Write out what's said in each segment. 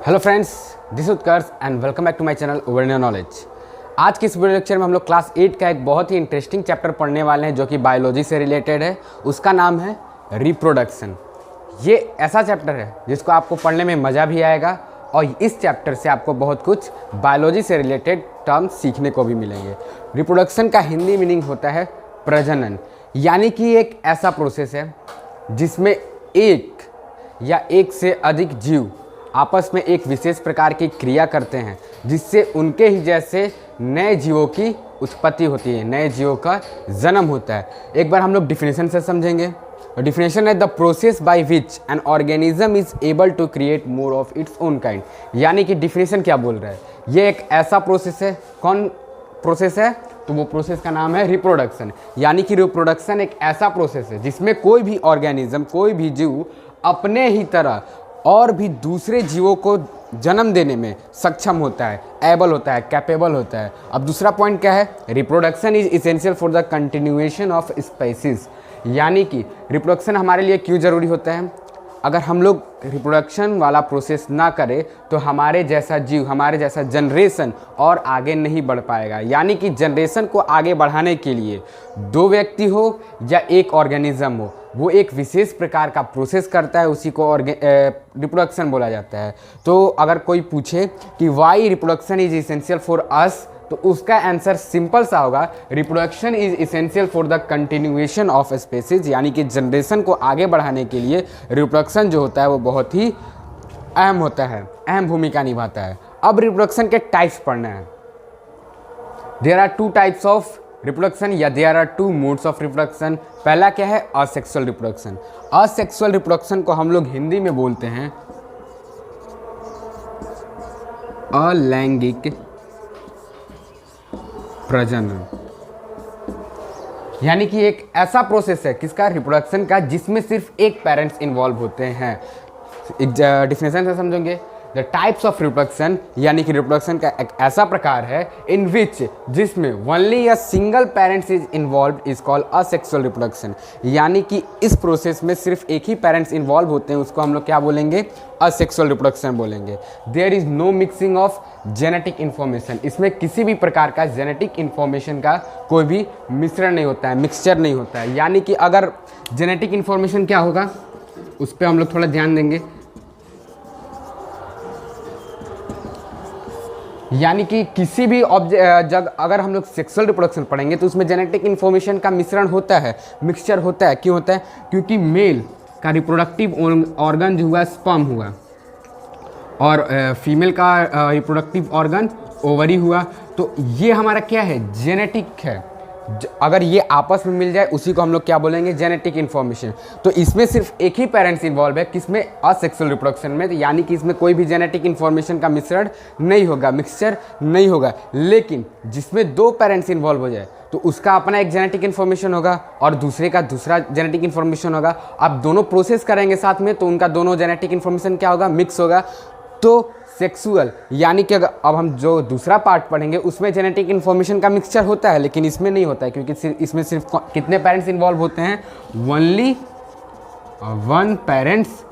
Hello friends, this Utkarsh and welcome back to my channel over new knowledge. आज के इस video lecture में हम लोग क्लास 8 का एक बहुत ही इंटरेस्टिंग चैप्टर पढ़ने वाले हैं जो कि बायोलॉजी से रिलेटेड है। उसका नाम है रिप्रोडक्शन। ये ऐसा चैप्टर है जिसको आपको पढ़ने में मज़ा भी आएगा और इस चैप्टर से आपको बहुत कुछ बायोलॉजी से रिलेटेड टर्म्स सीखने को भी मिलेंगे। रिप्रोडक्शन का हिंदी मीनिंग होता है प्रजनन, यानी कि एक ऐसा प्रोसेस है जिसमें एक या एक से अधिक जीव आपस में एक विशेष प्रकार की क्रिया करते हैं जिससे उनके ही जैसे नए जीवों की उत्पत्ति होती है, नए जीवों का जन्म होता है। एक बार हम लोग डिफिनेशन से समझेंगे। डिफिनेशन है the process by which an organism is able to create more of its own kind. यानी कि डिफिनेशन क्या बोल रहा है, ये एक ऐसा प्रोसेस है। कौन प्रोसेस है? तो वो प्रोसेस का नाम है रिप्रोडक्शन। यानी कि रिप्रोडक्शन एक ऐसा प्रोसेस है जिसमें कोई भी ऑर्गेनिज्म, कोई भी जीव अपने ही तरह और भी दूसरे जीवों को जन्म देने में सक्षम होता है, एबल होता है, कैपेबल होता है। अब दूसरा पॉइंट क्या है? Reproduction is essential for the continuation of species. यानी कि रिप्रोडक्शन हमारे लिए क्यों ज़रूरी होता है? अगर हम लोग रिप्रोडक्शन वाला प्रोसेस ना करें तो हमारे जैसा जीव, हमारे जैसा जनरेशन और आगे नहीं बढ़ पाएगा। यानी कि जनरेशन को आगे बढ़ाने के लिए दो व्यक्ति हो या एक ऑर्गेनिज्म हो, वो एक विशेष प्रकार का प्रोसेस करता है, उसी को रिप्रोडक्शन बोला जाता है। तो अगर कोई पूछे कि why reproduction is essential for us, तो उसका आंसर सिंपल सा होगा, reproduction is essential for the continuation of species. यानी कि जनरेशन को आगे बढ़ाने के लिए रिप्रोडक्शन जो होता है वो बहुत ही अहम होता है, अहम भूमिका निभाता है। अब रिप्रोडक्शन के टाइप्स पढ़ना है। There are two types of reproduction या there are two modes of reproduction. पहला क्या है? Asexual reproduction. असेक्सुअल रिप्रोडक्शन को हम लोग हिंदी में बोलते हैं अलैंगिक प्रजनन। यानी कि एक ऐसा प्रोसेस है किसका? रिप्रोडक्शन का, जिसमें सिर्फ एक पेरेंट्स इन्वॉल्व होते हैं। एक डिफिनेशन से समझेंगे। द टाइप्स ऑफ रिप्रोडक्शन, यानी कि रिप्रोडक्शन का एक ऐसा प्रकार है इन विच, जिसमें only a single parents is involve is called asexual reproduction. यानी कि इस प्रोसेस में सिर्फ एक ही पेरेंट्स इन्वॉल्व होते हैं, उसको हम लोग क्या बोलेंगे? असेक्सुअल रिप्रोडक्शन बोलेंगे। There is no mixing of genetic information. इसमें किसी भी प्रकार का जेनेटिक इन्फॉर्मेशन का कोई भी मिश्रण नहीं होता है, मिक्सचर नहीं होता है। यानी कि अगर जेनेटिक इन्फॉर्मेशन क्या होगा उस पर हम लोग थोड़ा ध्यान देंगे। यानी कि किसी भी जब अगर हम लोग सेक्सुअल रिप्रोडक्शन पढ़ेंगे तो उसमें जेनेटिक इन्फॉर्मेशन का मिश्रण होता है, मिक्सचर होता है। क्यों होता है? क्योंकि मेल का रिप्रोडक्टिव ऑर्गन जो हुआ स्पर्म हुआ और फीमेल का रिप्रोडक्टिव ऑर्गन ओवरी हुआ। तो ये हमारा क्या है? जेनेटिक है। अगर ये आपस में मिल जाए उसी को हम लोग क्या बोलेंगे? Genetic information. तो इसमें सिर्फ एक ही पेरेंट्स इन्वॉल्व है, किसमें? असेक्सुअल रिप्रोडक्शन में। यानी कि इसमें कोई भी जेनेटिक इन्फॉर्मेशन का मिश्रण नहीं होगा, मिक्सचर नहीं होगा। लेकिन जिसमें दो पेरेंट्स इन्वॉल्व हो जाए तो उसका अपना एक जेनेटिक इन्फॉर्मेशन होगा और दूसरे का दूसरा जेनेटिक इन्फॉर्मेशन होगा। अब दोनों प्रोसेस करेंगे साथ में तो उनका दोनों जेनेटिक इन्फॉर्मेशन क्या होगा? मिक्स होगा। तो सेक्सुअल, यानी कि अब हम जो दूसरा पार्ट पढ़ेंगे उसमें जेनेटिक इन्फॉर्मेशन का मिक्सचर होता है, लेकिन इसमें नहीं होता है क्योंकि इसमें सिर्फ कितने पेरेंट्स इन्वॉल्व होते हैं? ओनली वन पेरेंट्स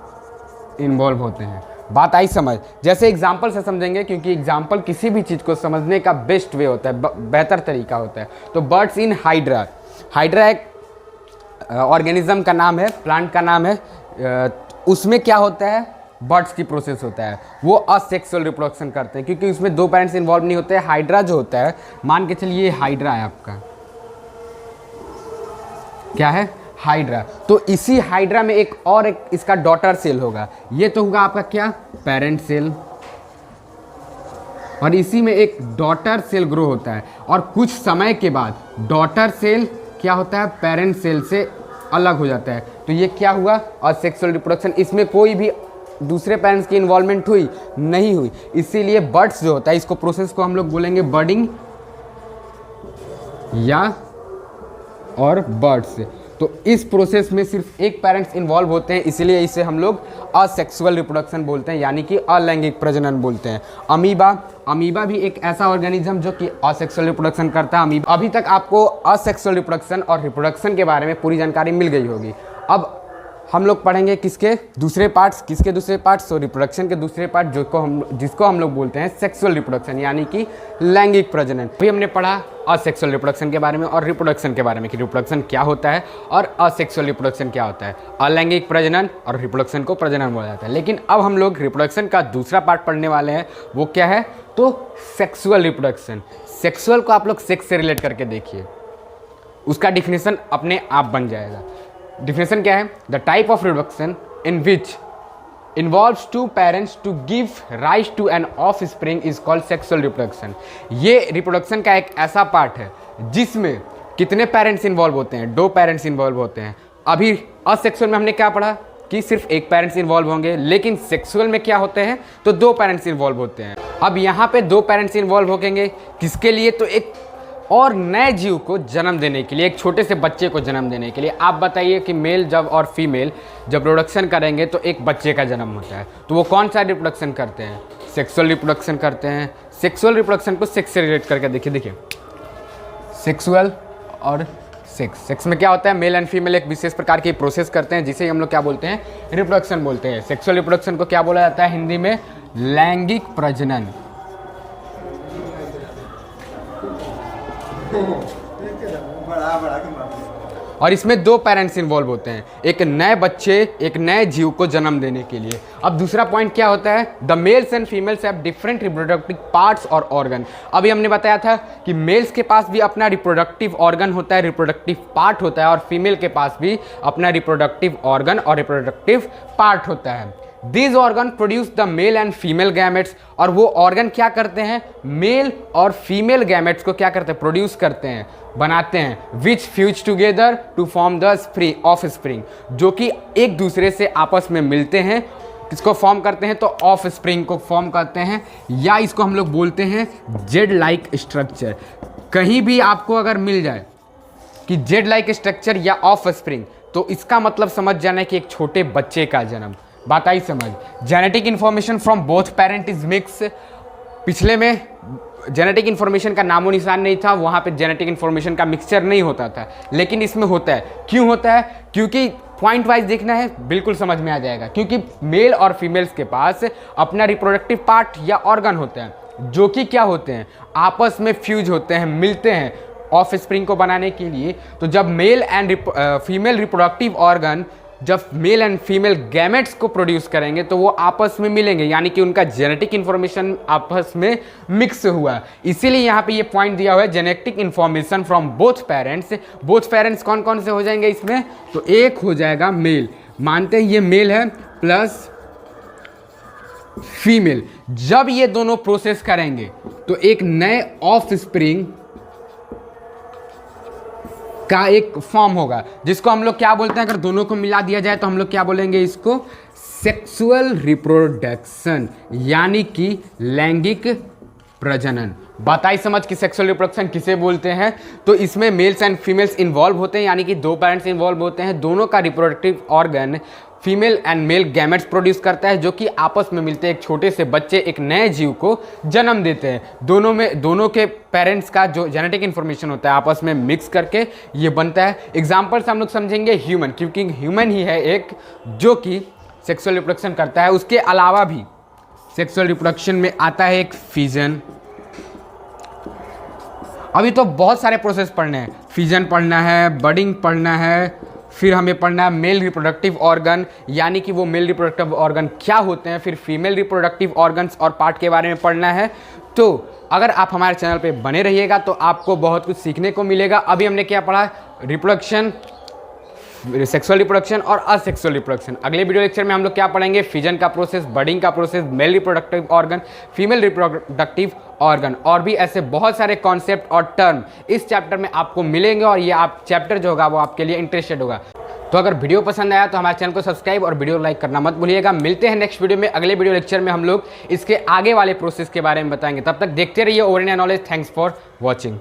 इन्वॉल्व होते हैं। बात आई समझ? जैसे एग्जाम्पल से समझेंगे, क्योंकि एग्जाम्पल किसी भी चीज़ को समझने का बेस्ट वे होता है, बेहतर तरीका होता है। तो बर्ड्स इन हाइड्रा। हाइड्रा एक ऑर्गेनिज्म का नाम है, प्लांट का नाम है। उसमें क्या होता है? बर्ड्स की प्रोसेस होता है। वो असेक्सुअल रिप्रोडक्शन करते हैं क्योंकि उसमें दो पेरेंट्स इन्वॉल्व नहीं होते हैं। हाइड्रा जो होता है, मान के चलिए ये हाइड्रा है आपका, क्या है? हाइड्रा। तो इसी हाइड्रा में एक और एक इसका डॉटर सेल होगा। ये तो होगा आपका क्या? Parent cell. और इसी में एक डॉटर सेल ग्रो होता है और कुछ समय के बाद डॉटर सेल क्या होता है? पेरेंट सेल से अलग हो जाता है। तो ये क्या हुआ? Asexual reproduction. इसमें कोई भी दूसरे पेरेंट्स की इन्वॉल्वमेंट हुई नहीं हुई। इसीलिए बर्ड्स जो होता है, इसको प्रोसेस को हम लोग बोलेंगे बर्डिंग या और बर्ड्स। तो इस प्रोसेस में सिर्फ एक पेरेंट्स इन्वॉल्व होते हैं, इसीलिए इसे हम लोग असेक्सुअल रिप्रोडक्शन बोलते हैं, यानी कि अलैंगिक प्रजनन बोलते हैं। अमीबा भी एक ऐसा ऑर्गेनिज्म जो कि असेक्सुअल रिप्रोडक्शन करता है। अभी तक आपको असेक्सुअल रिप्रोडक्शन और रिप्रोडक्शन के बारे में पूरी जानकारी मिल गई होगी। अब हम लोग पढ़ेंगे किसके दूसरे पार्ट्स, तो रिप्रोडक्शन के दूसरे पार्ट जिसको हम लोग बोलते हैं सेक्सुअल रिप्रोडक्शन, यानी कि लैंगिक प्रजनन। अभी हमने पढ़ा असेक्सुअल रिप्रोडक्शन के बारे में और रिप्रोडक्शन के बारे में कि रिप्रोडक्शन क्या होता है और असेक्सुअल रिप्रोडक्शन क्या होता है। अलैंगिक प्रजनन और रिप्रोडक्शन को प्रजनन बोला जाता है। लेकिन अब हम लोग रिप्रोडक्शन का दूसरा पार्ट पढ़ने वाले हैं, वो क्या है, तो सेक्सुअल रिप्रोडक्शन। सेक्सुअल को आप लोग सेक्स से रिलेट करके देखिए, उसका डिफिनेशन अपने आप बन जाएगा। डिफिनेशन क्या है, the type of reproduction in which involves two parents to give rise to an offspring is called sexual reproduction. ये रिप्रोडक्शन का एक ऐसा पार्ट है जिसमें कितने पेरेंट्स इन्वॉल्व होते हैं, 2 पेरेंट्स इन्वॉल्व होते हैं। अभी असेक्सुअल में हमने क्या पढ़ा कि सिर्फ एक पेरेंट्स इन्वॉल्व होंगे, लेकिन सेक्सुअल में क्या होते हैं, तो 2 पेरेंट्स इन्वॉल्व होते हैं। अब यहाँ पे 2 पेरेंट्स इन्वॉल्व होंगे किसके लिए, तो एक और नए जीव को जन्म देने के लिए, एक छोटे से बच्चे को जन्म देने के लिए। आप बताइए कि मेल जब और फीमेल जब रिप्रोडक्शन करेंगे तो एक बच्चे का जन्म होता है, तो वो कौन सा रिप्रोडक्शन करते हैं, सेक्सुअल रिप्रोडक्शन करते हैं। सेक्सुअल रिप्रोडक्शन को सेक्स से रिलेट करके देखिए सेक्सुअल और सेक्स में क्या होता है, मेल एंड फीमेल एक विशेष प्रकार की प्रोसेस करते हैं जिसे हम लोग क्या बोलते हैं, रिप्रोडक्शन बोलते हैं। सेक्सुअल रिप्रोडक्शन को क्या बोला जाता है हिंदी में, लैंगिक प्रजनन। और इसमें 2 पेरेंट्स इन्वॉल्व होते हैं, एक नए जीव को जन्म देने के लिए। अब दूसरा पॉइंट क्या होता है, the mails and females have different reproductive parts और ऑर्गन। अभी हमने बताया था कि मेल्स के पास भी अपना रिप्रोडक्टिव ऑर्गन होता है, रिप्रोडक्टिव पार्ट होता है, और फीमेल के पास भी अपना रिप्रोडक्टिव ऑर्गन और रिप्रोडक्टिव पार्ट होता है। These organ produce the male and female gametes, और वो ऑर्गन क्या करते हैं, मेल और फीमेल गैमेट्स को क्या करते हैं, प्रोड्यूस करते हैं, बनाते हैं, which fuse together to form the spring of spring, जो कि एक दूसरे से आपस में मिलते हैं, किसको फॉर्म करते हैं, तो ऑफ स्प्रिंग को फॉर्म करते हैं, या इसको हम लोग बोलते हैं जेड लाइक स्ट्रक्चर। कहीं भी आपको अगर मिल जाए कि जेड लाइक स्ट्रक्चर या ऑफ स्प्रिंग, तो इसका मतलब समझ जाना है कि एक छोटे बच्चे का जन्म। बात आई समझ। Genetic information from both parent is mix. पिछले में जेनेटिक इन्फॉर्मेशन का नामो निशान नहीं था, वहाँ पे जेनेटिक इन्फॉर्मेशन का मिक्सचर नहीं होता था, लेकिन इसमें होता है। क्यों होता है, क्योंकि पॉइंट वाइज देखना है, बिल्कुल समझ में आ जाएगा। क्योंकि मेल और फीमेल्स के पास अपना रिप्रोडक्टिव पार्ट या ऑर्गन होते हैं, जो कि क्या होते हैं, आपस में फ्यूज होते हैं, मिलते हैं ऑफ स्प्रिंग को बनाने के लिए। तो जब male and female reproductive organ जब मेल एंड फीमेल गैमेट्स को प्रोड्यूस करेंगे तो वो आपस में मिलेंगे, यानी कि उनका जेनेटिक इन्फॉर्मेशन आपस में मिक्स हुआ। इसीलिए यहाँ पे ये पॉइंट दिया हुआ है, genetic information from both parents. Both parents कौन कौन से हो जाएंगे इसमें, तो एक हो जाएगा मेल, मानते हैं ये मेल है, प्लस फीमेल। जब ये दोनों प्रोसेस करेंगे तो एक नए ऑफ स्प्रिंग का एक फॉर्म होगा, जिसको हम लोग क्या बोलते हैं, अगर दोनों को मिला दिया जाए तो हम लोग क्या बोलेंगे इसको, सेक्सुअल रिप्रोडक्शन, यानी कि लैंगिक प्रजनन। बताई समझ कि सेक्सुअल रिप्रोडक्शन किसे बोलते हैं, तो इसमें मेल्स एंड फीमेल्स इन्वॉल्व होते हैं, यानी कि 2 पेरेंट्स इन्वॉल्व होते हैं, दोनों का reproductive organ female and male gametes produce करता है, जो कि आपस में मिलते हैं, एक छोटे से बच्चे, एक नए जीव को जन्म देते हैं। दोनों के पेरेंट्स का जो जेनेटिक इन्फॉर्मेशन होता है आपस में मिक्स करके ये बनता है। एग्जाम्पल से हम लोग समझेंगे ह्यूमन, क्योंकि ह्यूमन ही है एक जो कि सेक्सुअल रिप्रोडक्शन करता है। उसके अलावा भी सेक्सुअल रिप्रोडक्शन में आता है एक फिजन। अभी तो बहुत सारे प्रोसेस पढ़ने हैं, फिजन पढ़ना है, बडिंग पढ़ना है, फिर हमें पढ़ना है मेल रिप्रोडक्टिव ऑर्गन, यानी कि वो मेल रिप्रोडक्टिव ऑर्गन क्या होते हैं, फिर फीमेल रिप्रोडक्टिव ऑर्गन्स और पार्ट के बारे में पढ़ना है। तो अगर आप हमारे चैनल पे बने रहिएगा तो आपको बहुत कुछ सीखने को मिलेगा। अभी हमने क्या पढ़ा, रिप्रोडक्शन, सेक्सुअल रिप्रोडक्शन और असेक्सुअल रिप्रोडक्शन। अगले वीडियो लेक्चर में हम लोग क्या पढ़ेंगे, फिजन का प्रोसेस, बडिंग का process, male reproductive organ, female reproductive organ, और भी ऐसे बहुत सारे कॉन्सेप्ट और टर्म इस चैप्टर में आपको मिलेंगे, और ये आप चैप्टर जो होगा वो आपके लिए इंटरेस्टेड होगा। तो अगर वीडियो पसंद आया तो हमारे चैनल को सब्सक्राइब और वीडियो लाइक करना मत भूलिएगा। मिलते हैं नेक्स्ट वीडियो में। अगले वीडियो लेक्चर में हम लोग इसके आगे वाले प्रोसेस के बारे में बताएंगे। तब तक देखते रहिए over India knowledge. Thanks for watching.